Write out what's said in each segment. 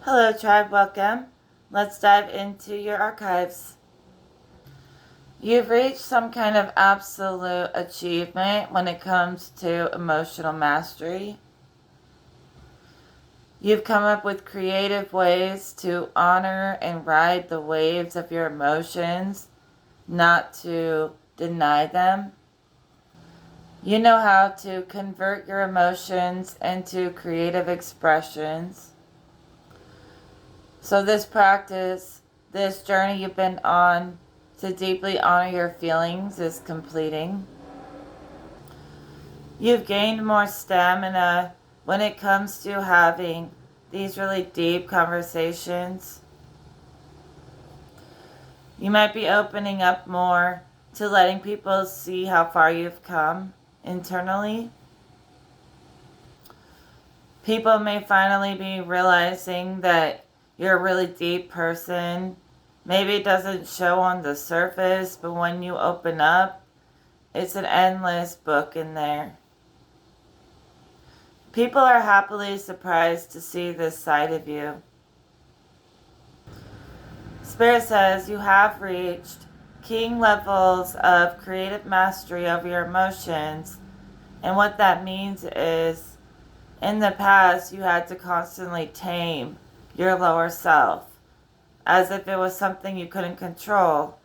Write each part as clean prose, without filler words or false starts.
Hello, tribe. Welcome. Let's dive into your archives. You've reached some kind of absolute achievement when it comes to emotional mastery. You've come up with creative ways to honor and ride the waves of your emotions, not to deny them. You know how to convert your emotions into creative expressions. So, this practice, this journey you've been on to deeply honor your feelings, is completing. You've gained more stamina when it comes to having these really deep conversations. You might be opening up more to letting people see how far you've come internally. People may finally be realizing that you're a really deep person. Maybe it doesn't show on the surface, but when you open up, it's an endless book in there. People are happily surprised to see this side of you. Spirit says you have reached king levels of creative mastery over your emotions, and what that means is in the past you had to constantly tame your lower self as if it was something you couldn't control.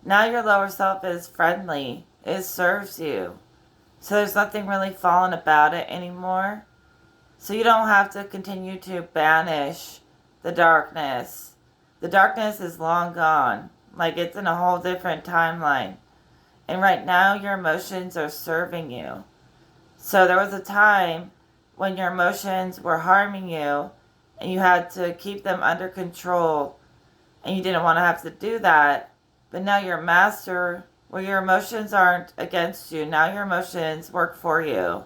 Now your lower self is friendly, it serves you. So there's nothing really fallen about it anymore. So you don't have to continue to banish the darkness. The darkness is long gone. Like it's in a whole different timeline. And right now your emotions are serving you. So there was a time when your emotions were harming you and you had to keep them under control and you didn't want to have to do that. But now you're a master where your emotions aren't against you. Now your emotions work for you.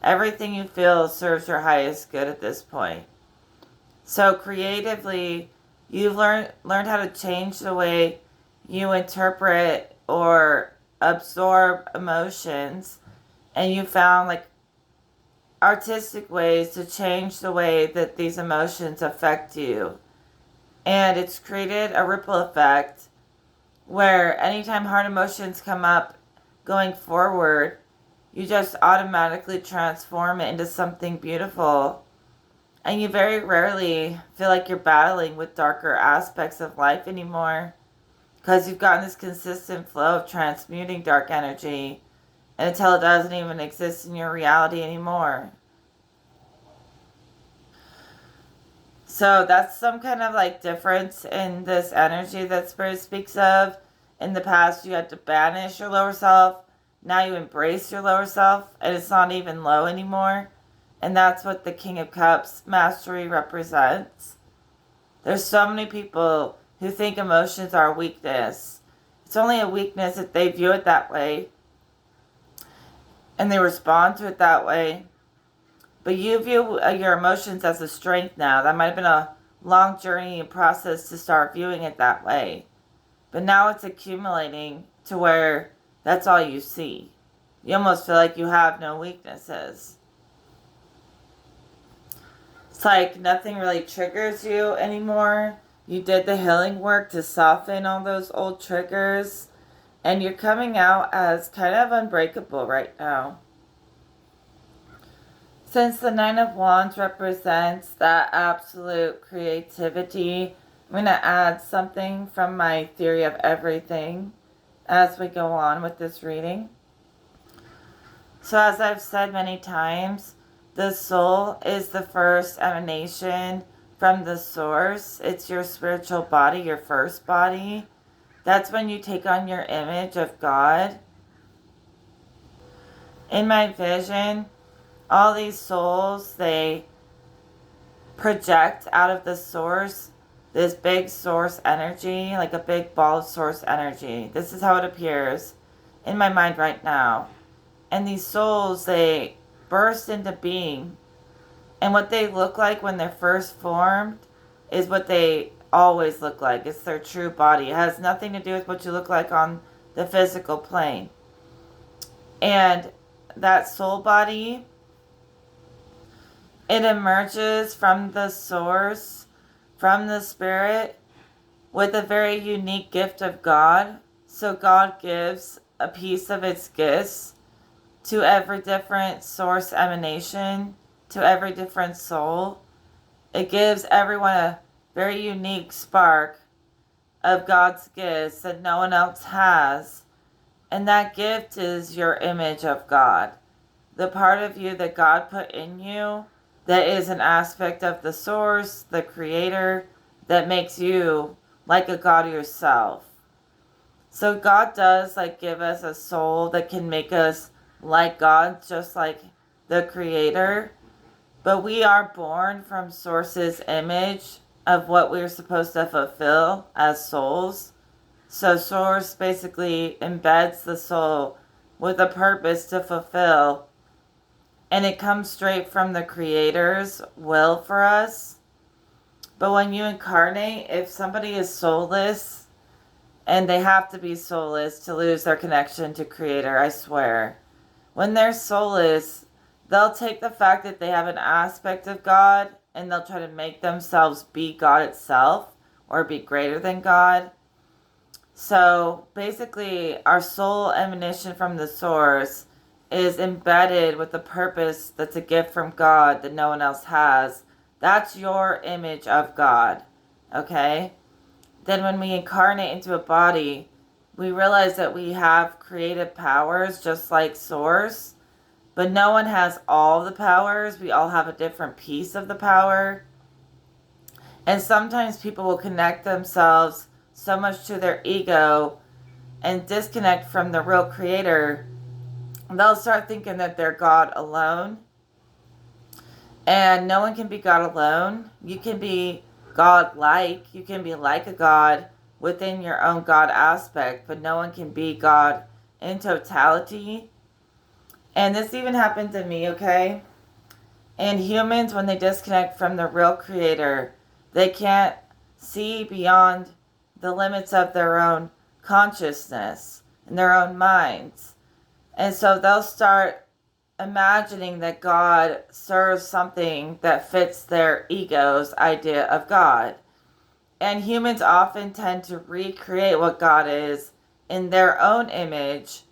Everything you feel serves your highest good at this point. So creatively, you've learned how to change the way you interpret or absorb emotions, and you found like artistic ways to change the way that these emotions affect you. And it's created a ripple effect where anytime hard emotions come up going forward, you just automatically transform it into something beautiful. And you very rarely feel like you're battling with darker aspects of life anymore because you've gotten this consistent flow of transmuting dark energy until it doesn't even exist in your reality anymore. So that's some kind of like difference in this energy that Spirit speaks of. In the past, you had to banish your lower self. Now you embrace your lower self, and it's not even low anymore. And that's what the King of Cups mastery represents. There's so many people who think emotions are a weakness. It's only a weakness if they view it that way and they respond to it that way. But you view your emotions as a strength now. That might have been a long journey and process to start viewing it that way. But now it's accumulating to where that's all you see. You almost feel like you have no weaknesses. It's like nothing really triggers you anymore. You did the healing work to soften all those old triggers. And you're coming out as kind of unbreakable right now. Since the Nine of Wands represents that absolute creativity, I'm going to add something from my theory of everything as we go on with this reading. So, as I've said many times, the soul is the first emanation from the source. It's your spiritual body, your first body. That's when you take on your image of God. In my vision, all these souls, they project out of the source this big source energy, like a big ball of source energy. This is how it appears in my mind right now. And these souls, they burst into being. And what they look like when they're first formed is what they always look like. It's their true body. It has nothing to do with what you look like on the physical plane. And that soul body, it emerges from the source from the Spirit with a very unique gift of God. So God gives a piece of its gifts to every different source emanation, to every different soul. It gives everyone a very unique spark of God's gifts that no one else has. And that gift is your image of God. The part of you that God put in you that is an aspect of the source, the creator, that makes you like a God yourself. So God does give us a soul that can make us like God, just like the creator. But we are born from source's image of what we're supposed to fulfill as souls. So source basically embeds the soul with a purpose to fulfill. And it comes straight from the creator's will for us. But when you incarnate, if somebody is soulless, and they have to be soulless to lose their connection to creator, I swear. When they're soulless, they'll take the fact that they have an aspect of God and they'll try to make themselves be God itself or be greater than God. So basically, our soul emanation from the source is embedded with a purpose that's a gift from God that no one else has. That's your image of God, okay? Then when we incarnate into a body, we realize that we have creative powers just like source, but no one has all the powers. We all have a different piece of the power. And sometimes people will connect themselves so much to their ego and disconnect from the real creator. They'll start thinking that they're God alone. And no one can be God alone. You can be God-like. You can be like a God within your own God aspect, but no one can be God in totality. And this even happened to me, okay? And humans, when they disconnect from the real creator, they can't see beyond the limits of their own consciousness and their own minds. And so they'll start imagining that God serves something that fits their ego's idea of God. And humans often tend to recreate what God is in their own image,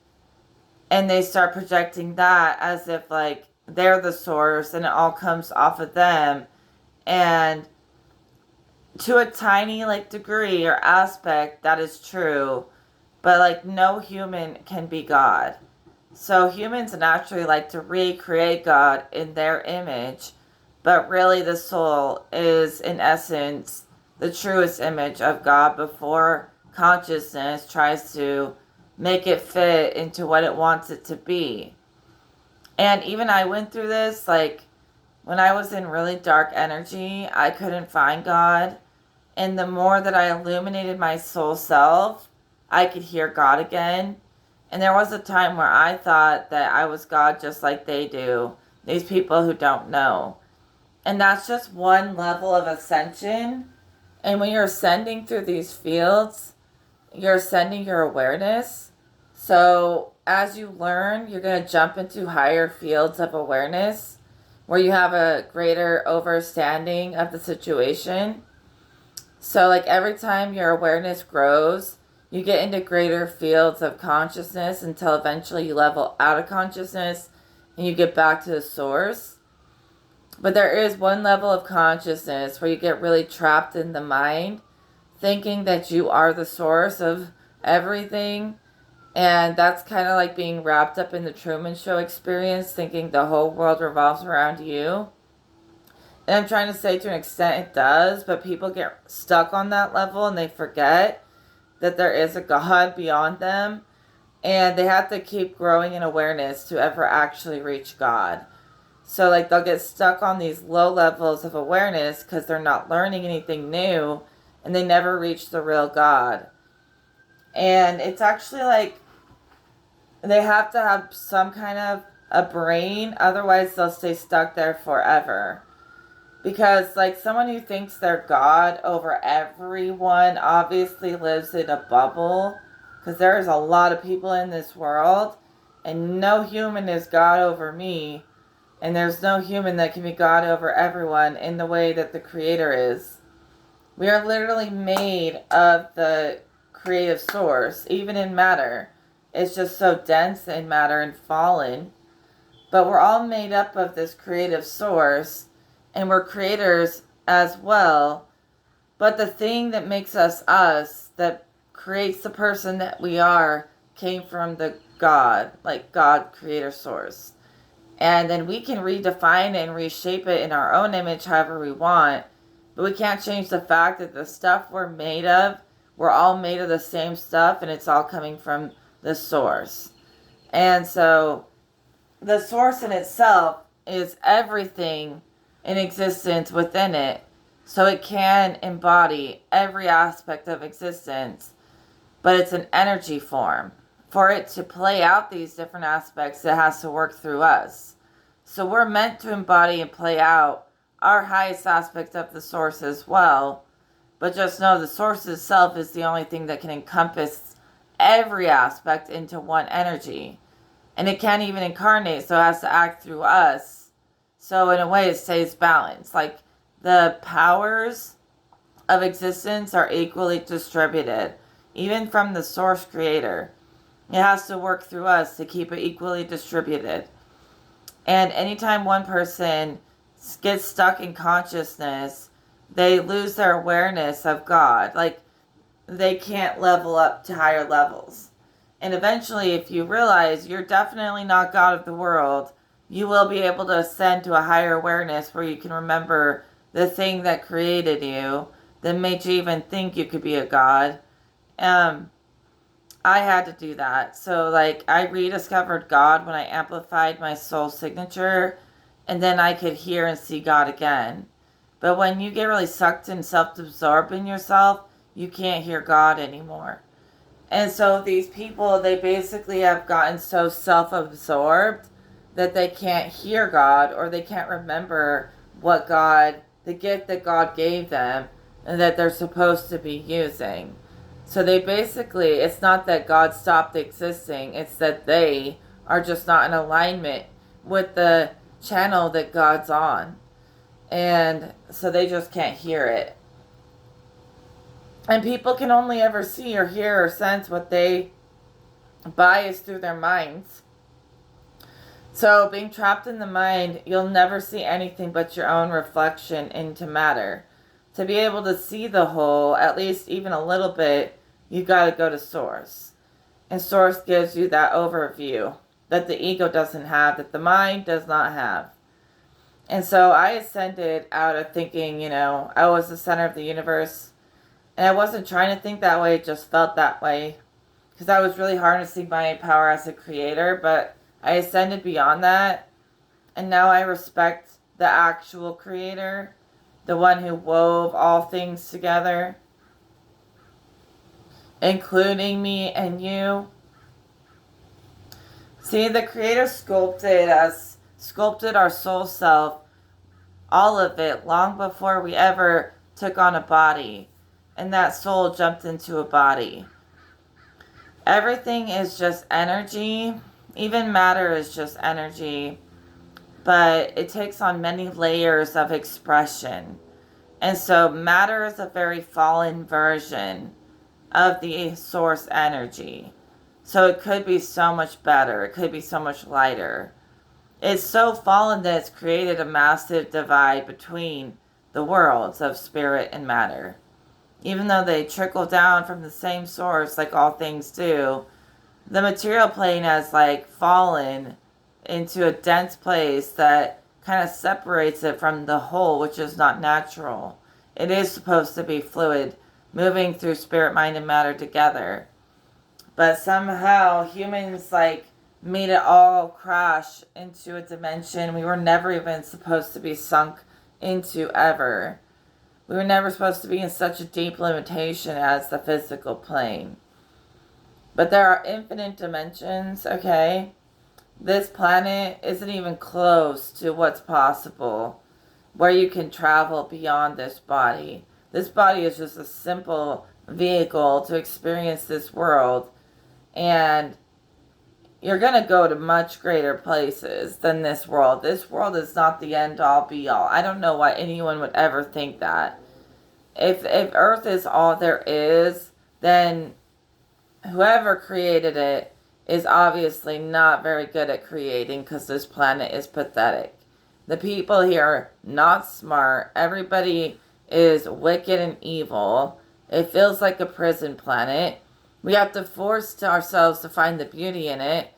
and they start projecting that as if they're the source and it all comes off of them. And to a tiny degree or aspect, that is true, but no human can be God. So humans naturally like to recreate God in their image, but really the soul is in essence the truest image of God before consciousness tries to make it fit into what it wants it to be. And even I went through this, when I was in really dark energy, I couldn't find God. And the more that I illuminated my soul self, I could hear God again. And there was a time where I thought that I was God just like they do, these people who don't know. And that's just one level of ascension. And when you're ascending through these fields, you're ascending your awareness. So as you learn, you're going to jump into higher fields of awareness where you have a greater understanding of the situation. So every time your awareness grows, you get into greater fields of consciousness until eventually you level out of consciousness and you get back to the source. But there is one level of consciousness where you get really trapped in the mind, thinking that you are the source of everything. And that's kind of like being wrapped up in the Truman Show experience, thinking the whole world revolves around you. And I'm trying to say to an extent it does, but people get stuck on that level and they forget that there is a God beyond them, and they have to keep growing in awareness to ever actually reach God. So they'll get stuck on these low levels of awareness because they're not learning anything new, and they never reach the real God. And it's actually they have to have some kind of a brain, otherwise they'll stay stuck there forever. Because someone who thinks they're God over everyone obviously lives in a bubble. Because there's a lot of people in this world. And no human is God over me. And there's no human that can be God over everyone in the way that the Creator is. We are literally made of the creative source, even in matter. It's just so dense in matter and fallen. But we're all made up of this creative source, and we're creators as well. But the thing that makes us us, that creates the person that we are, came from the God, like God, creator source. And then we can redefine it and reshape it in our own image however we want. But we can't change the fact that the stuff we're made of, we're all made of the same stuff, and it's all coming from the source. And so the source in itself is everything in existence within it. So it can embody every aspect of existence, but it's an energy form. For it to play out these different aspects, it has to work through us. So we're meant to embody and play out our highest aspect of the source as well. But just know the source itself is the only thing that can encompass every aspect into one energy. And it can't even incarnate, so it has to act through us. So in a way, it stays balanced. Like the powers of existence are equally distributed, even from the source creator. It has to work through us to keep it equally distributed. And anytime one person gets stuck in consciousness, they lose their awareness of God. Like they can't level up to higher levels. And eventually, if you realize you're definitely not God of the world, you will be able to ascend to a higher awareness where you can remember the thing that created you, that made you even think you could be a God. I had to do that. So, like, I rediscovered God when I amplified my soul signature, and then I could hear and see God again. But when you get really sucked and self-absorbed in yourself, you can't hear God anymore. And so these people, they basically have gotten so self-absorbed that they can't hear God, or they can't remember what God, the gift that God gave them and that they're supposed to be using. So they basically, it's not that God stopped existing, it's that they are just not in alignment with the channel that God's on. And so they just can't hear it. And people can only ever see or hear or sense what they bias through their minds. So being trapped in the mind, you'll never see anything but your own reflection into matter. To be able to see the whole, at least even a little bit, you got to go to Source. And Source gives you that overview that the ego doesn't have, that the mind does not have. And so I ascended out of thinking, I was the center of the universe. And I wasn't trying to think that way, it just felt that way. Because I was really harnessing my power as a creator, but I ascended beyond that. And now I respect the actual creator, the one who wove all things together, including me and you. See, the creator sculpted us, sculpted our soul self, all of it, long before we ever took on a body. And that soul jumped into a body. Everything is just energy. Even matter is just energy. But it takes on many layers of expression. And so matter is a very fallen version of the source energy. So it could be so much better. It could be so much lighter. It's so fallen that it's created a massive divide between the worlds of spirit and matter. Even though they trickle down from the same source like all things do, the material plane has fallen into a dense place that kind of separates it from the whole, which is not natural. It is supposed to be fluid, moving through spirit, mind, and matter together. But somehow humans made it all crash into a dimension we were never even supposed to be sunk into ever. We were never supposed to be in such a deep limitation as the physical plane. But there are infinite dimensions, okay? This planet isn't even close to what's possible, where you can travel beyond this body. This body is just a simple vehicle to experience this world. And you're going to go to much greater places than this world. This world is not the end all be all. I don't know why anyone would ever think that. if Earth is all there is, then whoever created it is obviously not very good at creating, because this planet is pathetic. The people here are not smart. Everybody is wicked and evil. It feels like a prison planet. We have to force ourselves to find the beauty in it.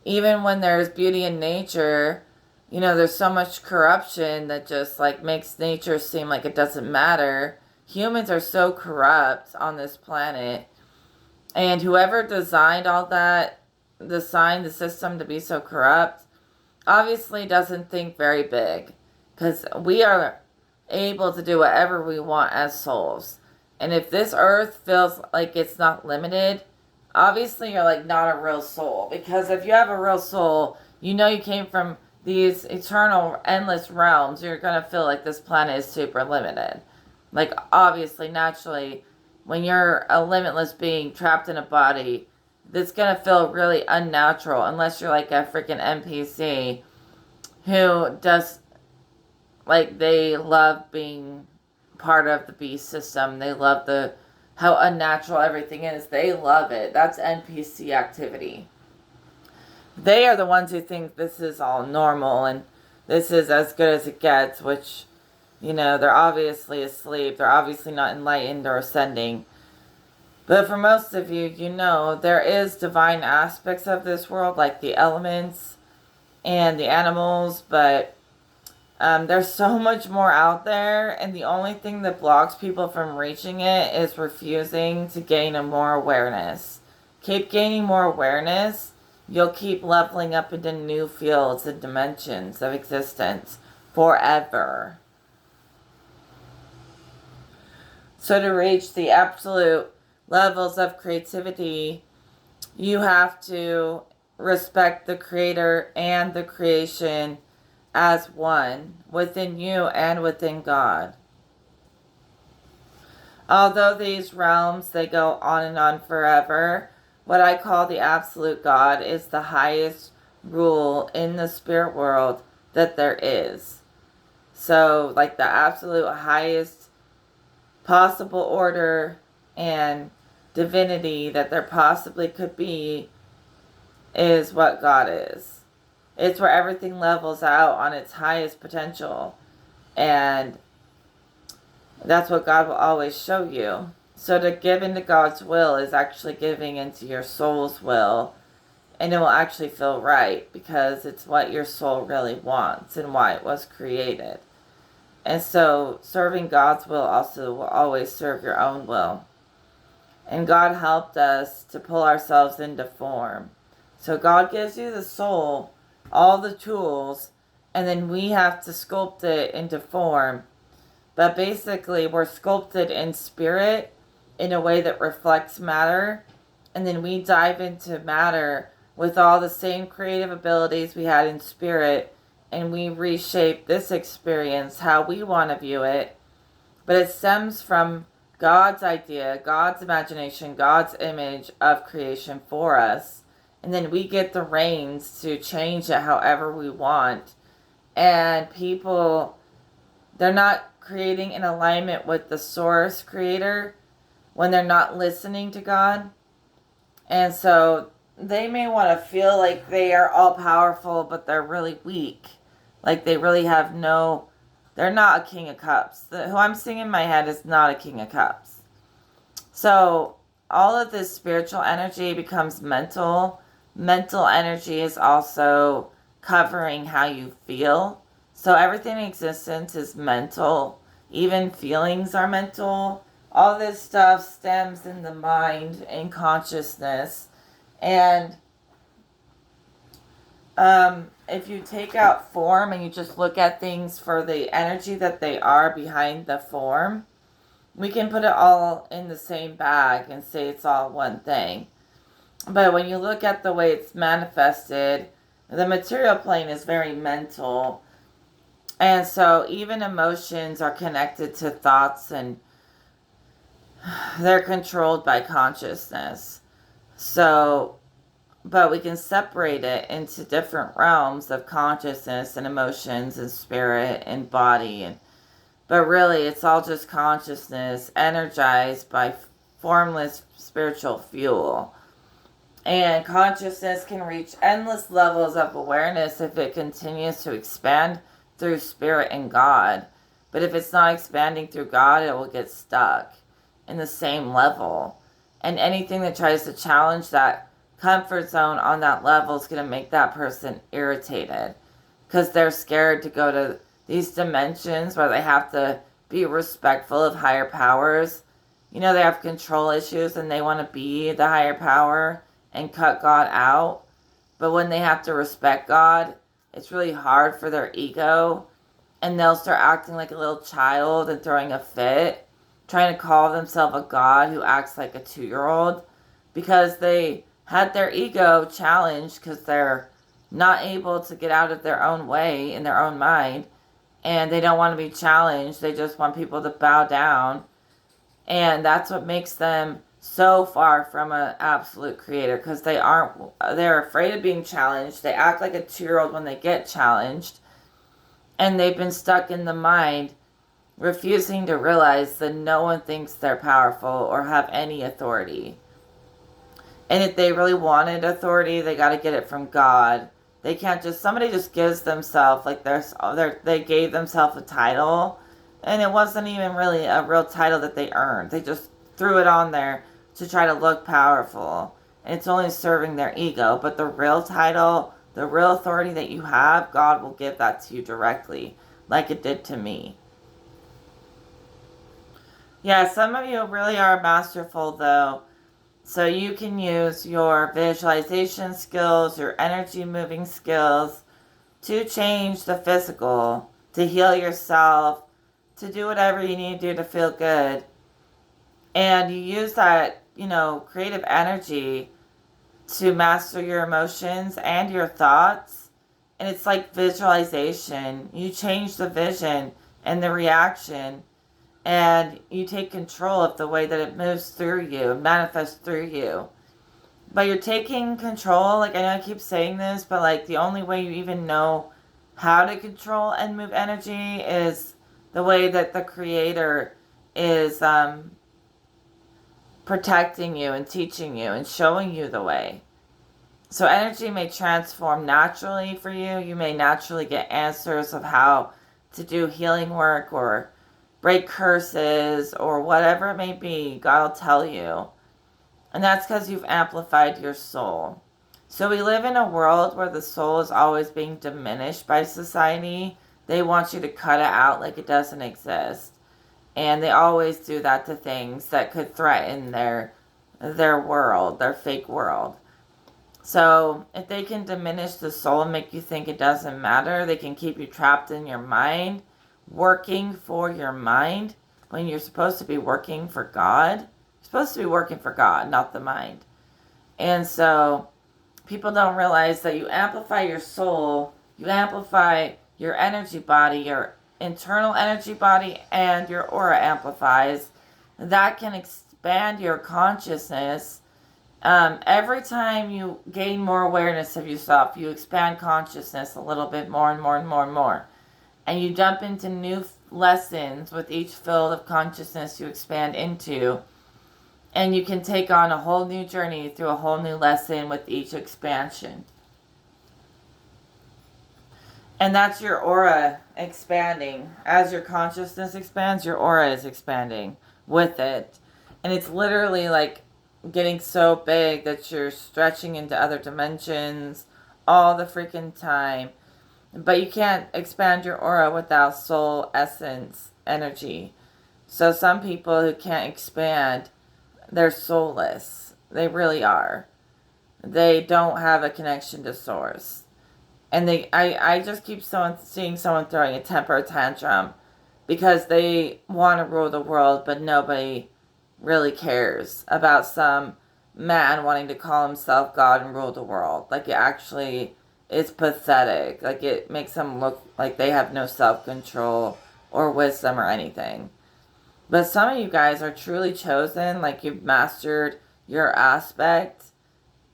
Even when there's beauty in nature, there's so much corruption that just like makes nature seem like it doesn't matter. Humans are so corrupt on this planet. And whoever designed all that, designed the system to be so corrupt, obviously doesn't think very big. Because we are able to do whatever we want as souls. And if this earth feels like it's not limited, obviously you're like not a real soul. Because if you have a real soul, you came from these eternal, endless realms, you're going to feel like this planet is super limited. Like, obviously, naturally, when you're a limitless being trapped in a body, it's going to feel really unnatural unless you're like a freaking NPC who does, like, they love being part of the beast system. They love how unnatural everything is. They love it. That's NPC activity. They are the ones who think this is all normal and this is as good as it gets, which, they're obviously asleep. They're obviously not enlightened or ascending. But for most of you, there is divine aspects of this world, like the elements and the animals, but there's so much more out there, and the only thing that blocks people from reaching it is refusing to gain more awareness. Keep gaining more awareness, you'll keep leveling up into new fields and dimensions of existence forever. So to reach the absolute levels of creativity, you have to respect the creator and the creation as one, within you and within God. Although these realms, they go on and on forever, what I call the absolute God is the highest rule in the spirit world that there is. So, like, the absolute highest possible order and divinity that there possibly could be is what God is. It's where everything levels out on its highest potential. And that's what God will always show you. So to give into God's will is actually giving into your soul's will. And it will actually feel right, because it's what your soul really wants and why it was created. And so serving God's will also will always serve your own will. And God helped us to pull ourselves into form. So God gives you the soul, all the tools, and then we have to sculpt it into form. But basically, we're sculpted in spirit in a way that reflects matter, and then we dive into matter with all the same creative abilities we had in spirit, and we reshape this experience how we want to view it. But it stems from God's idea, God's imagination, God's image of creation for us. And then we get the reins to change it however we want. And people, they're not creating in alignment with the source creator when they're not listening to God. And so they may want to feel like they are all powerful, but they're really weak. Like they really have they're not a king of cups. Who I'm seeing in my head is not a king of cups. So all of this spiritual energy becomes mental. Mental energy is also covering how you feel. So everything in existence is mental. Even feelings are mental. All this stuff stems in the mind and consciousness. And if you take out form and you just look at things for the energy that they are behind the form, we can put it all in the same bag and say it's all one thing. But when you look at the way it's manifested, the material plane is very mental. And so even emotions are connected to thoughts, and they're controlled by consciousness. So, but we can separate it into different realms of consciousness and emotions and spirit and body. But really, it's all just consciousness energized by formless spiritual fuel. And consciousness can reach endless levels of awareness if it continues to expand through spirit and God. But if it's not expanding through God, it will get stuck in the same level. And anything that tries to challenge that comfort zone on that level is going to make that person irritated, because they're scared to go to these dimensions where they have to be respectful of higher powers. They have control issues and they want to be the higher power and cut God out. But when they have to respect God, it's really hard for their ego, and they'll start acting like a little child and throwing a fit, trying to call themselves a god who acts like a 2-year-old, because they had their ego challenged because they're not able to get out of their own way in their own mind, and they don't want to be challenged. They just want people to bow down, and that's what makes them so far from an absolute creator, because they're afraid of being challenged. They act like a 2-year-old when they get challenged, and they've been stuck in the mind, refusing to realize that no one thinks they're powerful or have any authority. And if they really wanted authority, they got to get it from God. They can't somebody just gives themselves, like they gave themselves a title, and it wasn't even really a real title that they earned. They just threw it on there to try to look powerful, and it's only serving their ego. But the real title, the real authority that you have, God will give that to you directly, like it did to me. Yeah, some of you really are masterful, though. So you can use your visualization skills, your energy moving skills to change the physical, to heal yourself, to do whatever you need to do to feel good. And you use that, creative energy to master your emotions and your thoughts. And it's like visualization. You change the vision and the reaction, and you take control of the way that it moves through you and manifests through you. But you're taking control, like I know I keep saying this, but like the only way you even know how to control and move energy is the way that the creator is protecting you and teaching you and showing you the way. So energy may transform naturally for you. You may naturally get answers of how to do healing work or break curses or whatever it may be. God will tell you. And that's because you've amplified your soul. So we live in a world where the soul is always being diminished by society. They want you to cut it out like it doesn't exist. And they always do that to things that could threaten their world, their fake world. So if they can diminish the soul and make you think it doesn't matter, they can keep you trapped in your mind, working for your mind, when you're supposed to be working for God. You're supposed to be working for God, not the mind. And so people don't realize that you amplify your soul, you amplify your energy body, your internal energy body, and your aura amplifies. That can expand your consciousness. Every time you gain more awareness of yourself, you expand consciousness a little bit more and more and more and more. And you jump into new lessons with each field of consciousness you expand into. And you can take on a whole new journey through a whole new lesson with each expansion. And that's your aura expanding. As your consciousness expands, your aura is expanding with it. And it's literally like getting so big that you're stretching into other dimensions all the freaking time. But you can't expand your aura without soul essence energy. So some people who can't expand, they're soulless. They really are. They don't have a connection to source. And I just keep seeing someone throwing a temper tantrum because they want to rule the world, but nobody really cares about some man wanting to call himself God and rule the world. Like, it actually is pathetic. Like, it makes them look like they have no self-control or wisdom or anything. But some of you guys are truly chosen, like you've mastered your aspect,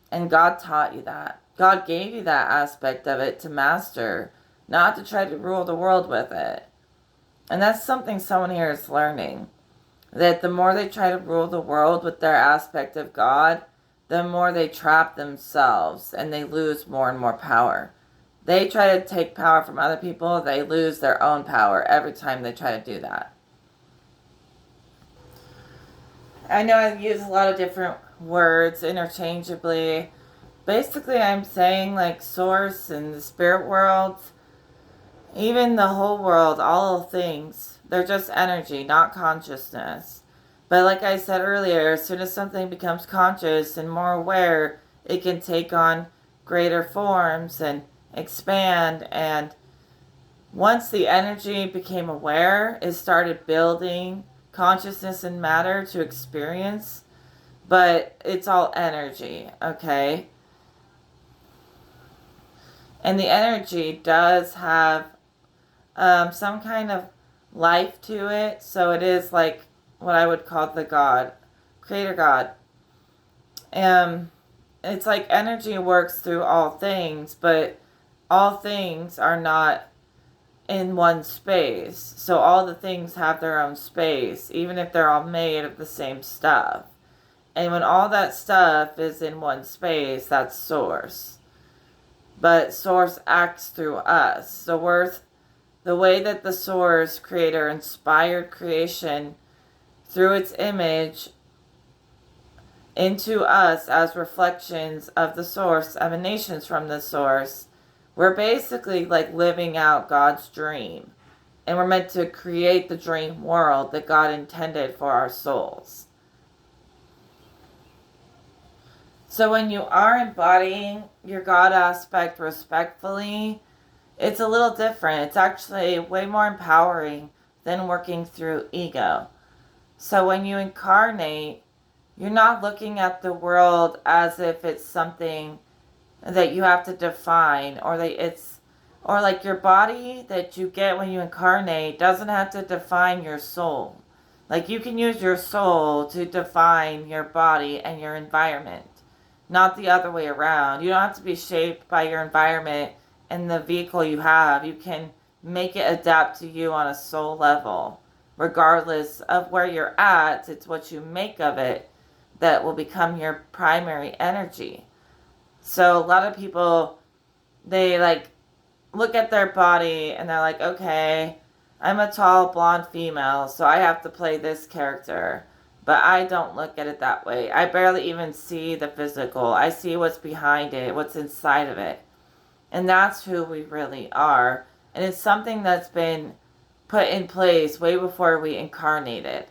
and God taught you that. God gave you that aspect of it to master, not to try to rule the world with it. And that's something someone here is learning. That the more they try to rule the world with their aspect of God, the more they trap themselves and they lose more and more power. They try to take power from other people, they lose their own power every time they try to do that. I know I use a lot of different words interchangeably. Basically, I'm saying like source and the spirit world, even the whole world, all things, they're just energy, not consciousness. But like I said earlier, as soon as something becomes conscious and more aware, it can take on greater forms and expand. And once the energy became aware, it started building consciousness and matter to experience. But it's all energy, okay? And the energy does have some kind of life to it. So it is like what I would call the God, Creator God. It's like energy works through all things, but all things are not in one space. So all the things have their own space, even if they're all made of the same stuff. And when all that stuff is in one space, that's source. But source acts through us. So the way that the source creator inspired creation through its image into us as reflections of the source, emanations from the source, we're basically like living out God's dream. And we're meant to create the dream world that God intended for our souls. So when you are embodying your God aspect respectfully, it's a little different. It's actually way more empowering than working through ego. So when you incarnate, you're not looking at the world as if it's something that you have to define, or like your body that you get when you incarnate doesn't have to define your soul. Like you can use your soul to define your body and your environment, not the other way around. You don't have to be shaped by your environment and the vehicle you have. You can make it adapt to you on a soul level. Regardless of where you're at, it's what you make of it that will become your primary energy. So a lot of people, they like look at their body and they're like, okay, I'm a tall blonde female, so I have to play this character. But I don't look at it that way. I barely even see the physical. I see what's behind it, what's inside of it. And that's who we really are. And it's something that's been put in place way before we incarnated.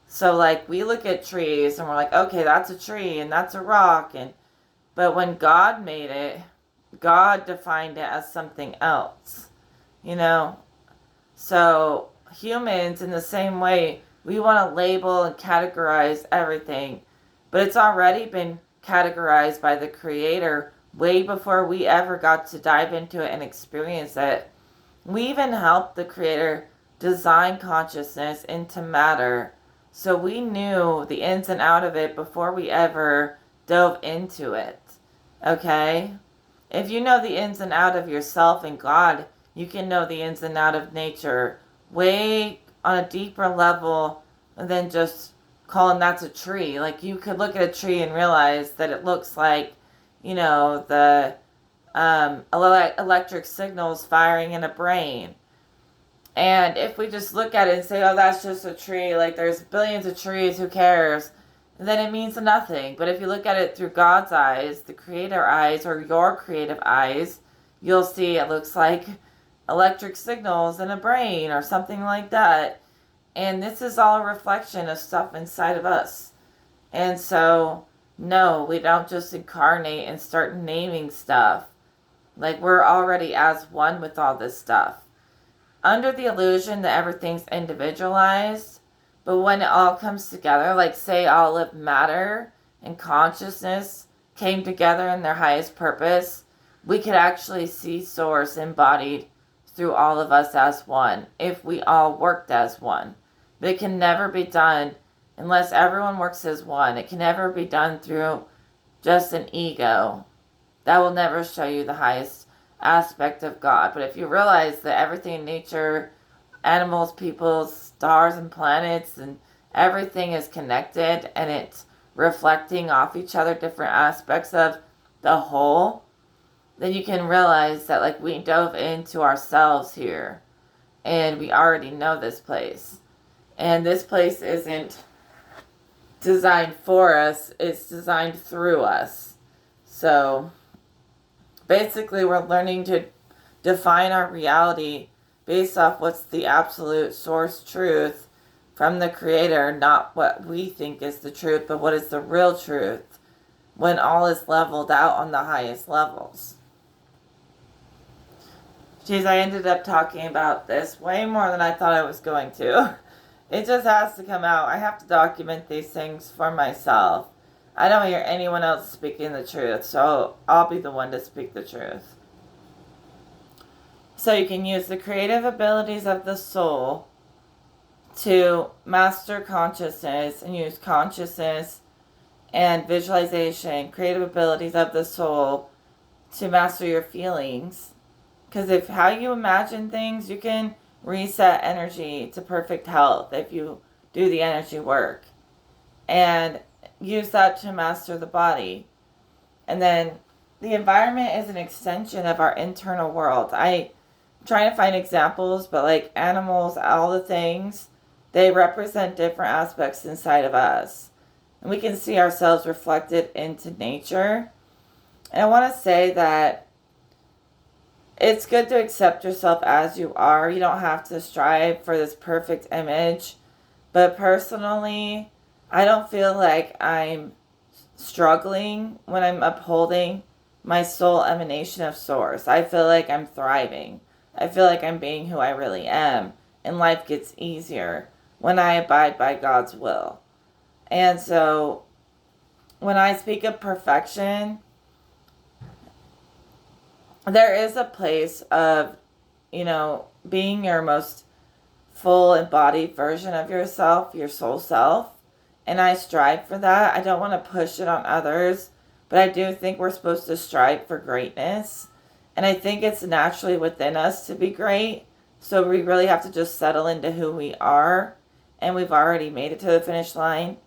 So like we look at trees and we're like, okay, that's a tree and that's a rock, but when God made it, God defined it as something else. You know? So humans in the same way, we want to label and categorize everything, but it's already been categorized by the creator way before we ever got to dive into it and experience it. We even helped the creator design consciousness into matter. So we knew the ins and out of it before we ever dove into it. Okay? If you know the ins and out of yourself and God, you can know the ins and out of nature way on a deeper level than just calling that's a tree. Like you could look at a tree and realize that it looks like, the electric signals firing in a brain. And if we just look at it and say, oh, that's just a tree, like there's billions of trees, who cares? Then it means nothing. But if you look at it through God's eyes, the creator eyes, or your creative eyes, you'll see it looks like electric signals in a brain or something like that. And this is all a reflection of stuff inside of us. And so, no, we don't just incarnate and start naming stuff. Like we're already as one with all this stuff. Under the illusion that everything's individualized, but when it all comes together, like say all of matter and consciousness came together in their highest purpose, we could actually see source embodied through all of us as one, if we all worked as one. But it can never be done unless everyone works as one. It can never be done through just an ego. That will never show you the highest aspect of God. But if you realize that everything in nature animals, people, stars, and planets, and everything is connected, and it's reflecting off each other different aspects of the whole, then you can realize that like we dove into ourselves here, and we already know this place. And this place isn't designed for us, it's designed through us. So basically, we're learning to define our reality based off what's the absolute source truth from the Creator, not what we think is the truth, but what is the real truth when all is leveled out on the highest levels. Geez, I ended up talking about this way more than I thought I was going to. It just has to come out. I have to document these things for myself. I don't hear anyone else speaking the truth, so I'll be the one to speak the truth. So you can use the creative abilities of the soul to master consciousness, and use consciousness and visualization, creative abilities of the soul to master your feelings. Because if how you imagine things, you can reset energy to perfect health if you do the energy work. And use that to master the body. And then the environment is an extension of our internal world. I'm trying to find examples, but like animals, all the things, they represent different aspects inside of us. And we can see ourselves reflected into nature. And I want to say that it's good to accept yourself as you are. You don't have to strive for this perfect image. But personally, I don't feel like I'm struggling when I'm upholding my soul emanation of source. I feel like I'm thriving. I feel like I'm being who I really am. And life gets easier when I abide by God's will. And so when I speak of perfection, there is a place of, being your most full embodied version of yourself, your soul self. And I strive for that. I don't want to push it on others, but I do think we're supposed to strive for greatness. And I think it's naturally within us to be great. So we really have to just settle into who we are. And we've already made it to the finish line.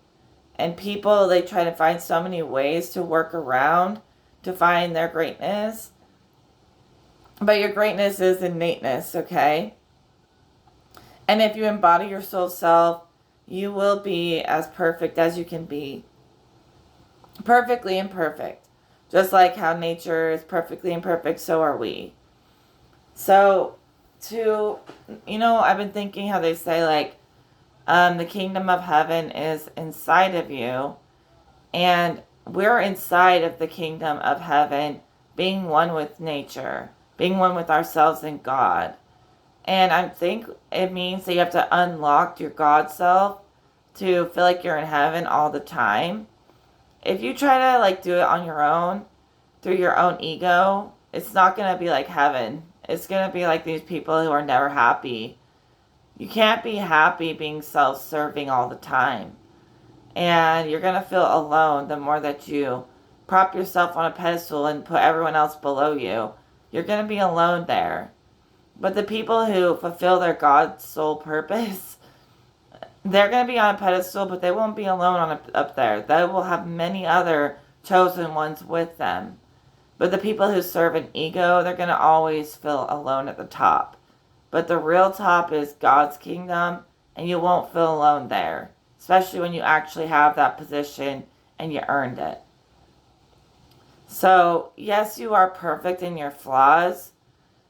And people, they try to find so many ways to work around to find their greatness. But your greatness is innateness, okay? And if you embody your soul self, you will be as perfect as you can be. Perfectly imperfect. Just like how nature is perfectly imperfect, so are we. So, I've been thinking how they say, like, the kingdom of heaven is inside of you. And we're inside of the kingdom of heaven, being one with nature, being one with ourselves and God. And I think it means that you have to unlock your God self to feel like you're in heaven all the time. If you try to do it on your own, through your own ego, it's not going to be like heaven. It's going to be like these people who are never happy. You can't be happy being self-serving all the time. And you're going to feel alone the more that you prop yourself on a pedestal and put everyone else below you. You're going to be alone there. But the people who fulfill their God soul purpose, they're going to be on a pedestal, but they won't be alone up there. They will have many other chosen ones with them. But the people who serve an ego, they're going to always feel alone at the top. But the real top is God's kingdom, and you won't feel alone there. Especially when you actually have that position and you earned it. So, yes, you are perfect in your flaws,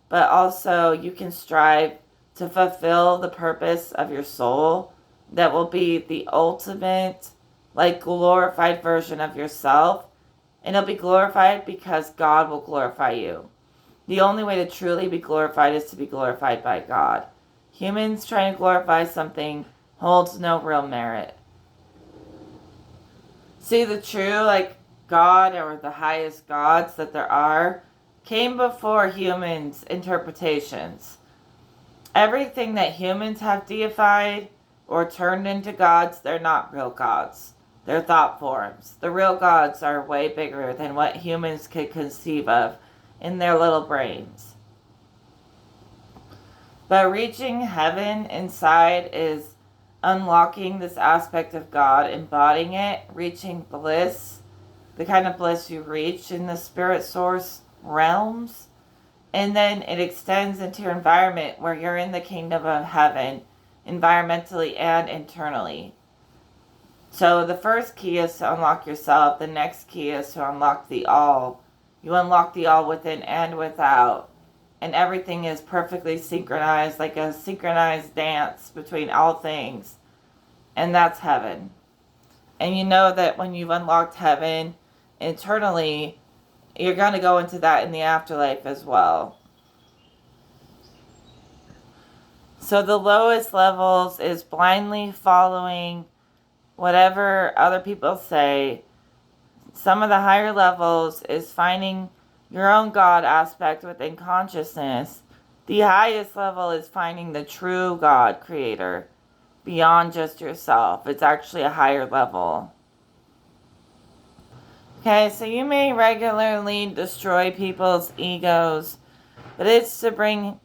but also you can strive to fulfill the purpose of your soul that will be the ultimate, glorified version of yourself. And it'll be glorified because God will glorify you. The only way to truly be glorified is to be glorified by God. Humans trying to glorify something holds no real merit. See, the true, God or the highest gods that there are came before humans' interpretations. Everything that humans have deified or turned into gods, they're not real gods. They're thought forms. The real gods are way bigger than what humans could conceive of in their little brains. But reaching heaven inside is unlocking this aspect of God, embodying it, reaching bliss, the kind of bliss you reach in the spirit source realms. And then it extends into your environment where you're in the kingdom of heaven, environmentally and internally. So the first key is to unlock yourself. The next key is to unlock the all. You unlock the all within and without. And everything is perfectly synchronized, like a synchronized dance between all things. And that's heaven. And you know that when you've unlocked heaven internally, you're going to go into that in the afterlife as well. So the lowest levels is blindly following whatever other people say. Some of the higher levels is finding your own God aspect within consciousness. The highest level is finding the true God creator beyond just yourself. It's actually a higher level. Okay, so you may regularly destroy people's egos, but it's to bring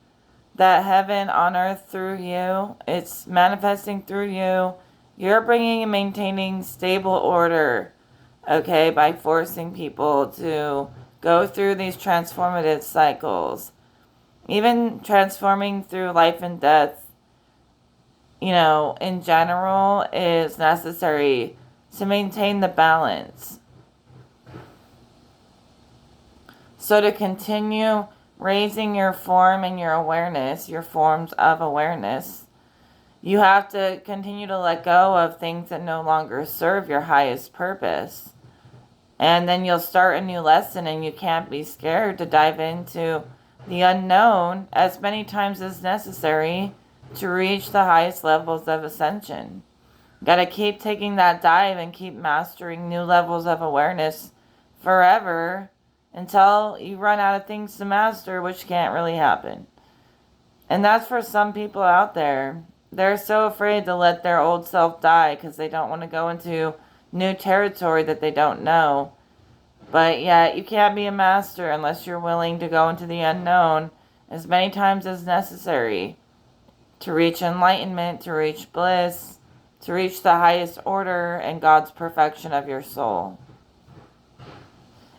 that heaven on earth through you. It's manifesting through you. You're bringing and maintaining stable order, okay, by forcing people to go through these transformative cycles. Even transforming through life and death, in general, is necessary to maintain the balance. So to continue raising your form and your awareness, your forms of awareness, you have to continue to let go of things that no longer serve your highest purpose. And then you'll start a new lesson, and you can't be scared to dive into the unknown as many times as necessary to reach the highest levels of ascension. Got to keep taking that dive and keep mastering new levels of awareness forever until you run out of things to master, which can't really happen. And that's for some people out there. They're so afraid to let their old self die because they don't want to go into new territory that they don't know. But yet, you can't be a master unless you're willing to go into the unknown as many times as necessary to reach enlightenment, to reach bliss, to reach the highest order and God's perfection of your soul.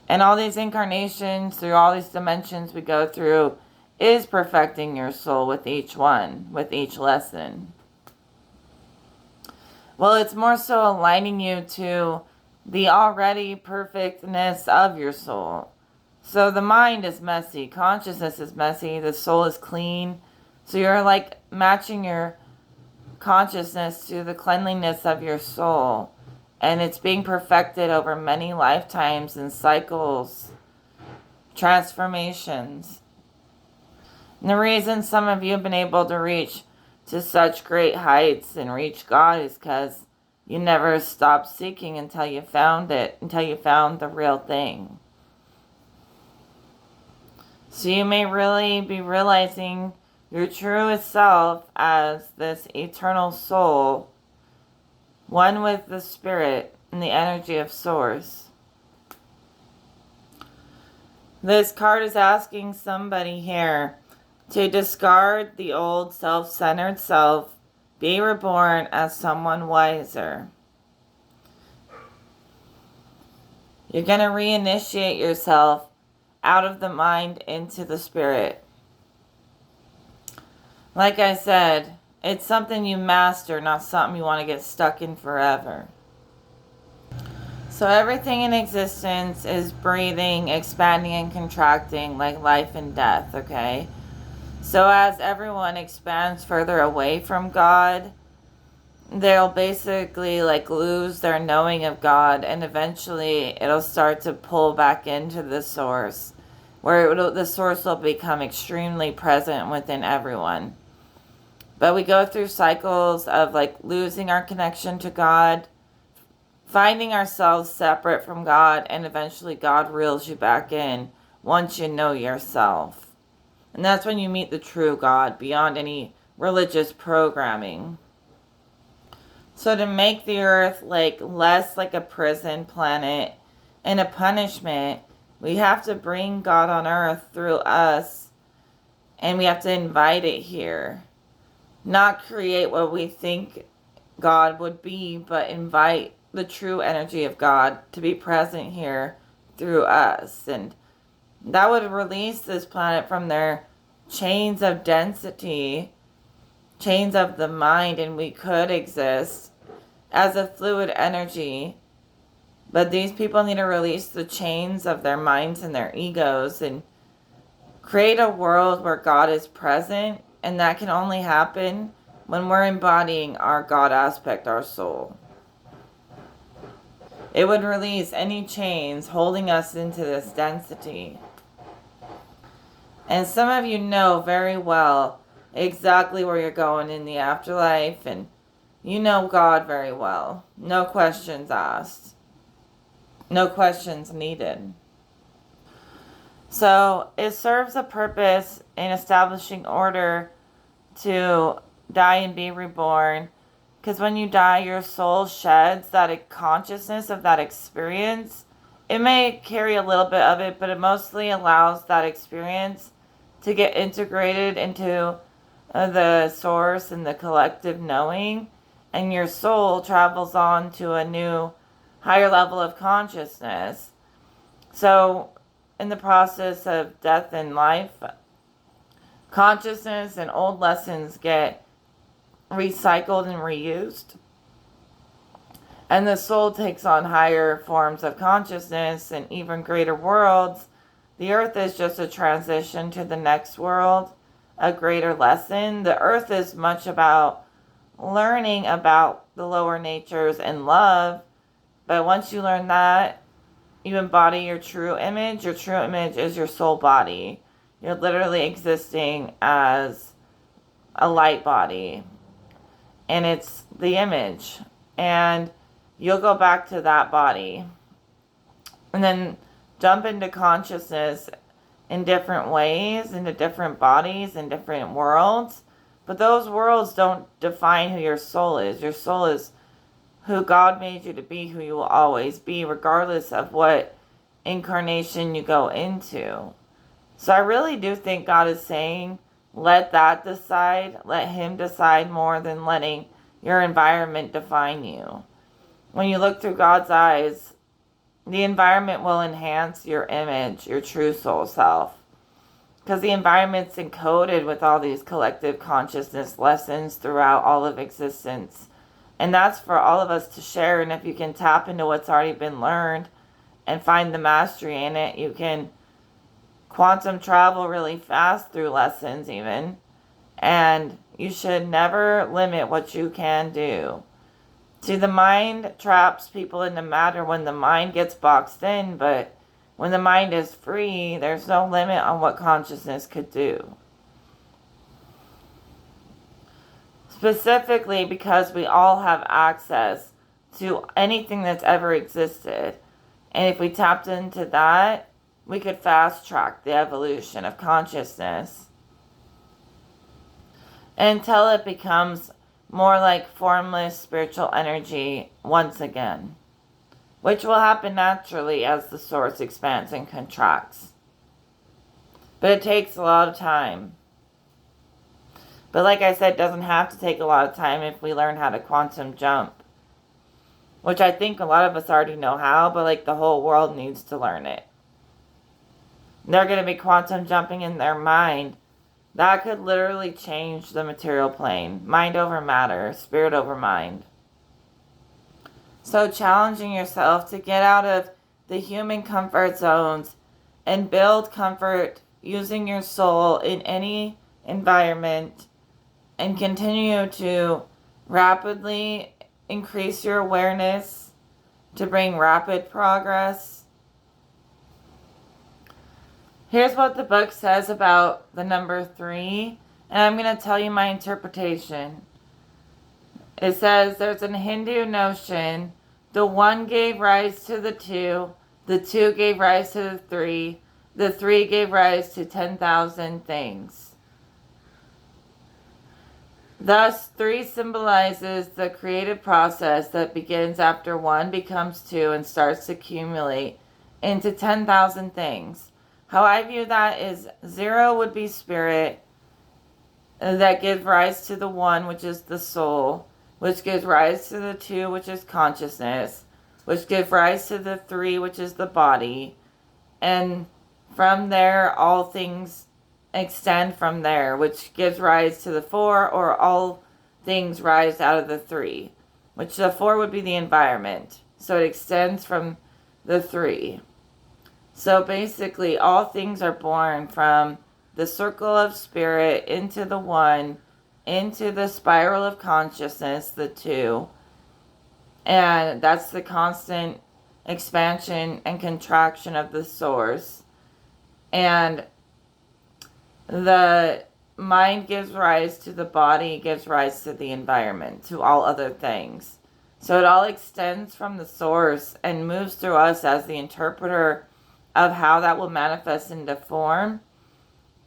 And all these incarnations, through all these dimensions we go through, is perfecting your soul with each one, with each lesson. Well, it's more so aligning you to the already perfectness of your soul. So the mind is messy, consciousness is messy, the soul is clean. So you're like matching your consciousness to the cleanliness of your soul. And it's being perfected over many lifetimes and cycles, transformations. And the reason some of you have been able to reach to such great heights and reach God is because you never stopped seeking until you found it, until you found the real thing. So you may really be realizing your truest self as this eternal soul, one with the spirit and the energy of source. This card is asking somebody here to discard the old self-centered self, be reborn as someone wiser. You're going to reinitiate yourself out of the mind into the spirit. Like I said, it's something you master, not something you want to get stuck in forever. So everything in existence is breathing, expanding, and contracting like life and death, okay? So as everyone expands further away from God, they'll basically lose their knowing of God, and eventually it'll start to pull back into the source, where the source will become extremely present within everyone. But we go through cycles of losing our connection to God, finding ourselves separate from God, and eventually God reels you back in once you know yourself. And that's when you meet the true God beyond any religious programming. So to make the earth less like a prison planet and a punishment, we have to bring God on earth through us And we have to invite it here. Not create what we think God would be, but invite the true energy of God to be present here through us. And that would release this planet from their chains of density, chains of the mind, and we could exist as a fluid energy. But these people need to release the chains of their minds and their egos and create a world where God is present, and that can only happen when we're embodying our God aspect, our soul. It would release any chains holding us into this density. And some of you know very well exactly where you're going in the afterlife, and you know God very well. No questions asked. No questions needed. So it serves a purpose in establishing order to die and be reborn. Because when you die, your soul sheds that consciousness of that experience. It may carry a little bit of it, but it mostly allows that experience to get integrated into the source and the collective knowing. And your soul travels on to a new, higher level of consciousness. So in the process of death and life, consciousness and old lessons get recycled and reused. And the soul takes on higher forms of consciousness and even greater worlds. The earth is just a transition to the next world, a greater lesson. The earth is much about learning about the lower natures and love. But once you learn that, you embody your true image. Your true image is your soul body. You're literally existing as a light body. And it's the image. And you'll go back to that body. And then jump into consciousness in different ways, into different bodies, in different worlds. But those worlds don't define who your soul is. Your soul is who God made you to be, who you will always be, regardless of what incarnation you go into. So I really do think God is saying, let that decide. Let Him decide more than letting your environment define you. When you look through God's eyes, the environment will enhance your image, your true soul self. Because the environment's encoded with all these collective consciousness lessons throughout all of existence. And that's for all of us to share. And if you can tap into what's already been learned and find the mastery in it, you can quantum travel really fast through lessons even. And you should never limit what you can do. See, the mind traps people into matter when the mind gets boxed in, but when the mind is free, there's no limit on what consciousness could do. Specifically because we all have access to anything that's ever existed. And if we tapped into that, we could fast track the evolution of consciousness until it becomes more like formless spiritual energy once again, which will happen naturally as the source expands and contracts. But it takes a lot of time. But like I said, it doesn't have to take a lot of time if we learn how to quantum jump. Which I think a lot of us already know how, but like the whole world needs to learn it. They're going to be quantum jumping in their mind. That could literally change the material plane. Mind over matter, spirit over mind. So challenging yourself to get out of the human comfort zones and build comfort using your soul in any environment, and continue to rapidly increase your awareness to bring rapid progress. Here's what the book says about the number 3, and I'm going to tell you my interpretation. It says there's a Hindu notion, the 1 gave rise to the 2 gave rise to the 3 gave rise to 10,000 things. Thus, 3 symbolizes the creative process that begins after 1 becomes 2 and starts to accumulate into 10,000 things. How I view that is 0 would be spirit, that gives rise to the one, which is the soul, which gives rise to the two, which is consciousness, which gives rise to the three, which is the body. And from there, all things extend from there, which gives rise to the four, or all things rise out of the three, which the four would be the environment. So it extends from the three. So basically, all things are born from the circle of spirit into the one, into the spiral of consciousness, the two. And that's the constant expansion and contraction of the source. And the mind gives rise to the body, gives rise to the environment, to all other things. So it all extends from the source and moves through us as the interpreter of how that will manifest into form.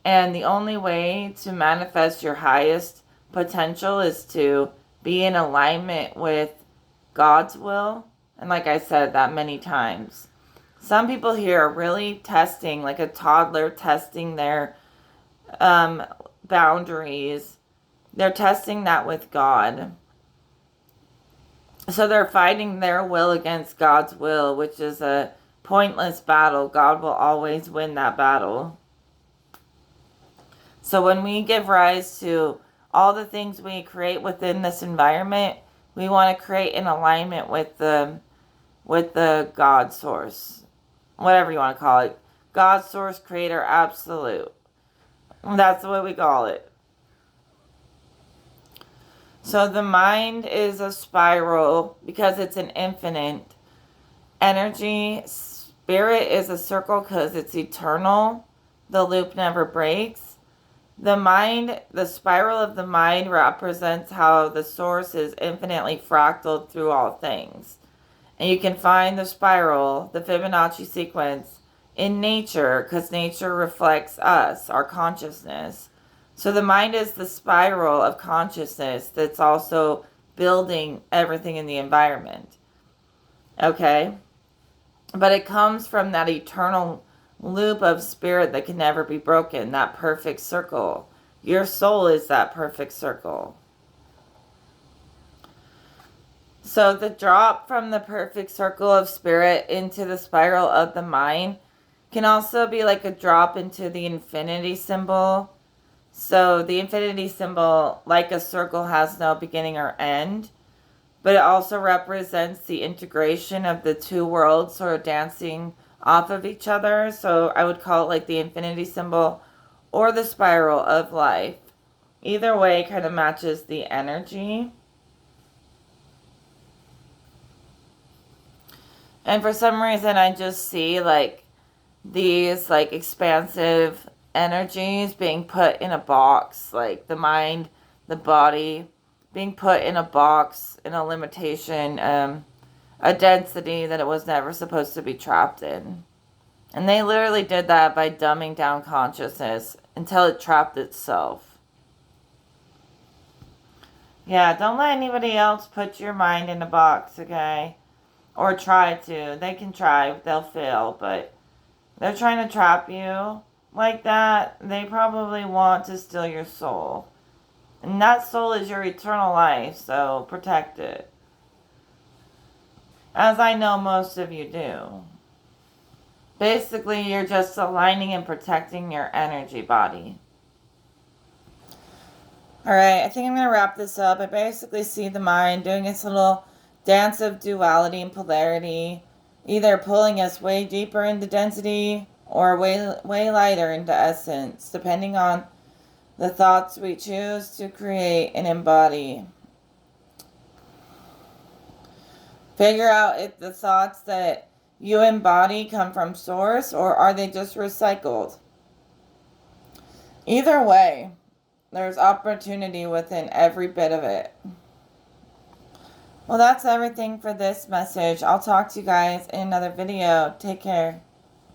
And the only way to manifest your highest potential is to be in alignment with God's will. And like I said that many times, some people here are really testing, like a toddler testing their boundaries. They're testing that with God. So they're fighting their will against God's will, which is a pointless battle. God will always win that battle. So when we give rise to all the things we create within this environment, we want to create in alignment with the God source, whatever you want to call it. God source, creator, absolute. That's what we call it. So the mind is a spiral because it's an infinite energy. Spirit is a circle because it's eternal. The loop never breaks. The mind, the spiral of the mind represents how the source is infinitely fractaled through all things. And you can find the spiral, the Fibonacci sequence, in nature, because nature reflects us, our consciousness. So the mind is the spiral of consciousness that's also building everything in the environment. Okay? But it comes from that eternal loop of spirit that can never be broken, that perfect circle. Your soul is that perfect circle. So the drop from the perfect circle of spirit into the spiral of the mind can also be like a drop into the infinity symbol. So the infinity symbol, like a circle, has no beginning or end, but it also represents the integration of the two worlds sort of dancing off of each other. So I would call it like the infinity symbol or the spiral of life. Either way kind of matches the energy. And for some reason I just see like these like expansive energies being put in a box, like the mind, the body being put in a box, in a limitation, a density that it was never supposed to be trapped in. And they literally did that by dumbing down consciousness until it trapped itself. Yeah, don't let anybody else put your mind in a box, okay? Or try to. They can try, they'll fail, but they're trying to trap you like that. They probably want to steal your soul. And that soul is your eternal life, so protect it. As I know most of you do. Basically, you're just aligning and protecting your energy body. Alright, I think I'm going to wrap this up. I basically see the mind doing its little dance of duality and polarity, either pulling us way deeper into density or way lighter into essence, depending on the thoughts we choose to create and embody. Figure out if the thoughts that you embody come from source or are they just recycled. Either way, there's opportunity within every bit of it. Well, that's everything for this message. I'll talk to you guys in another video. Take care.